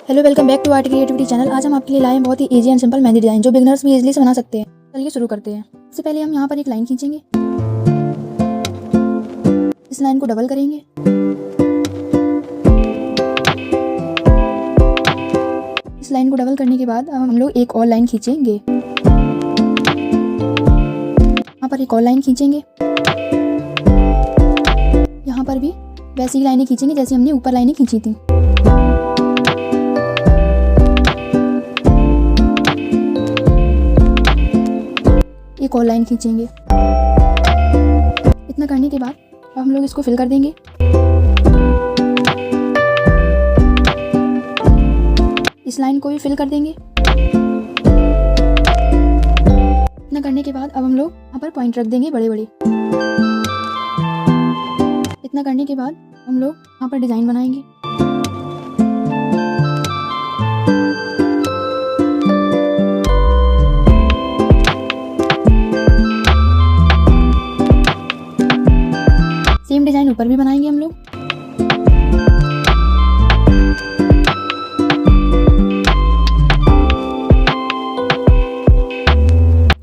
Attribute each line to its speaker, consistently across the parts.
Speaker 1: Hello, welcome back to Art Creativity channel. आज हम आपके लिए लाए हैं बहुत ही easy and simple mehndi design जो बिगनर्स भी इजीली से बना सकते हैं। चलिए शुरू करते हैं। सबसे पहले हम यहाँ पर एक लाइन खींचेंगे, इस लाइन को डबल करेंगे, इस लाइन को डबल करने के बाद अब हम लोग एक और लाइन खींचेंगे, यहाँ पर एक और लाइन खींचेंगे, यहाँ पर भी वैसी ही लाइनें खींचेंगे जैसी हमने ऊपर लाइनें खींची थी। एक और लाइन खींचेंगे। इतना करने के बाद अब हम लोग इसको फिल कर देंगे। इस लाइन को भी फिल कर देंगे। इतना करने के बाद अब हम लोग यहाँ पर पॉइंट रख देंगे बड़े बड़े। इतना करने के बाद हम लोग यहाँ पर डिजाइन बनाएंगे। सेम डिजाइन ऊपर भी बनाएंगे हम लोग।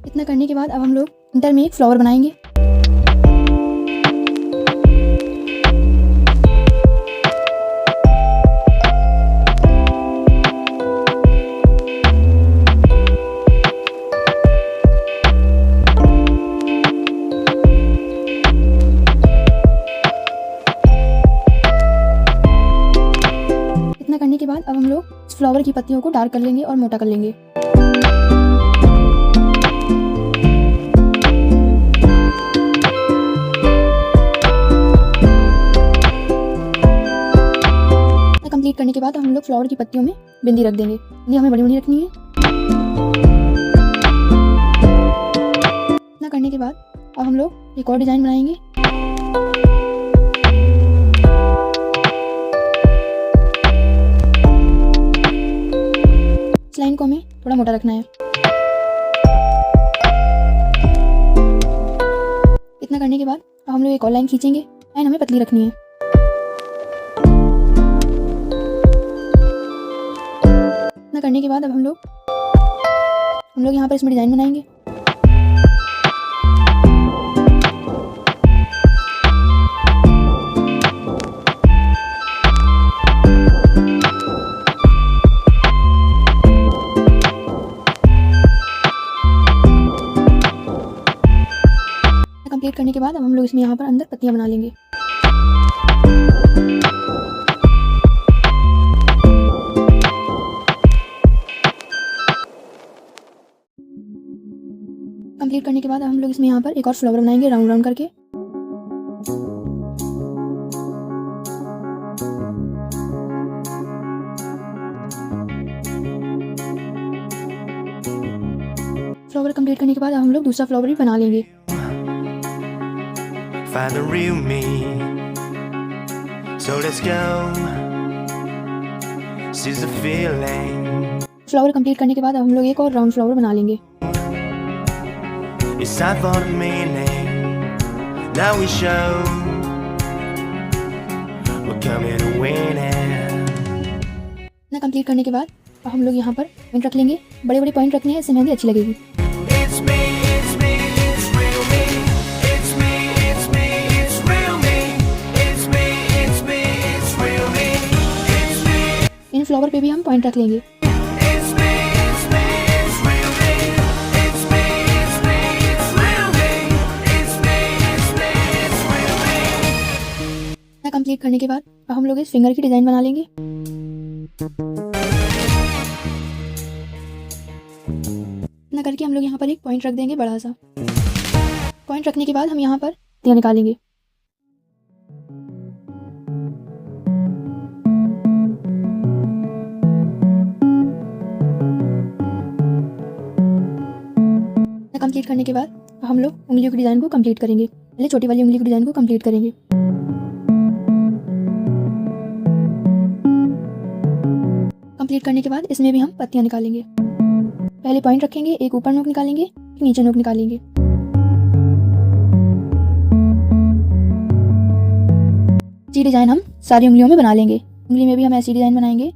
Speaker 1: इतना करने के बाद अब हम लोग सेंटर में एक फ्लावर बनाएंगे। करने के बाद अब हम लोग इस फ्लावर की पत्तियों को डार्क कर लेंगे और मोटा कर लेंगे। कंप्लीट करने के बाद हम लोग फ्लावर की पत्तियों में बिंदी रख देंगे। बिंदी हमें बड़ी बड़ी रखनी है। इतना करने के बाद अब हम लोग एक और डिजाइन बनाएंगे। लाइन को हमें थोड़ा मोटा रखना है। इतना करने के बाद अब हम लोग एक और लाइन खींचेंगे। लाइन हमें पतली रखनी है। इतना करने के बाद अब हम लोग यहाँ पर इसमें डिजाइन बनाएंगे। कंप्लीट करने के बाद अब हम लोग इसमें यहाँ पर अंदर पत्तियां बना लेंगे। कंप्लीट करने के बाद अब हम लोग इसमें यहाँ पर एक और फ्लावर बनाएंगे राउंड राउंड करके। फ्लावर कंप्लीट करने के बाद हम लोग दूसरा फ्लावर भी बना लेंगे।
Speaker 2: Find the real me, so let's go, seize the feeling.
Speaker 1: Flower complete करने के बाद हम लोग एक और राउंड फ्लावर बना लेंगे।
Speaker 2: It's time for the meaning, now we show, we're coming to win it.
Speaker 1: ना कंप्लीट करने के बाद हम लोग यहाँ पर पॉइंट रख लेंगे। बड़े बड़े पॉइंट रखने हैं, इससे मेहंदी अच्छी लगेगी।
Speaker 2: It's me, it's me, it's real me. It's me, it's me, it's real me. It's me, it's me, it's real me. It's me.
Speaker 1: In flower पे भी हम पॉइंट रख लेंगे।
Speaker 2: It's me, it's me, it's real me. It's me, it's me, it's real me. It's me, it's me, it's real me.
Speaker 1: ना complete करने के बाद हम लोग इस फिंगर की डिजाइन बना लेंगे। ना करके हम लोग यहाँ पर एक पॉइंट रख देंगे बड़ा सा। पॉइंट रखने के बाद हम यहाँ पर पत्तियां निकालेंगे। कंप्लीट करने के बाद हम लोग उंगलियों की डिजाइन को कंप्लीट करेंगे। पहले छोटी वाली उंगली की डिजाइन को कंप्लीट करेंगे। कंप्लीट करने के बाद इसमें भी हम पत्तियां निकालेंगे। पहले पॉइंट रखेंगे, एक ऊपर नोक निकालेंगे, एक नीचे नोक निकालेंगे। इसी डिजाइन हम सारी उंगलियों में बना लेंगे। उंगली में भी हम ऐसी डिजाइन बनाएंगे।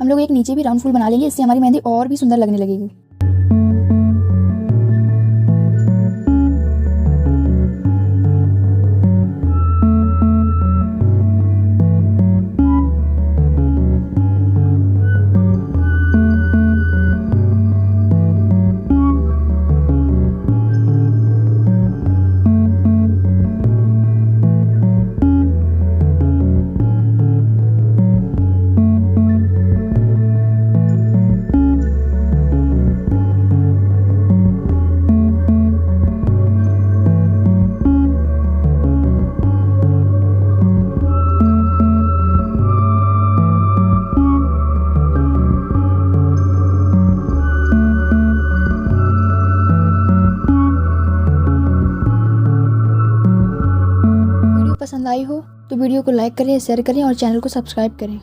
Speaker 1: हम लोग एक नीचे भी राउंड फूल बना लेंगे, इससे हमारी मेहंदी और भी सुंदर लगने लगेगी। वीडियो पसंद आई हो तो वीडियो को लाइक करें, शेयर करें और चैनल को सब्सक्राइब करें।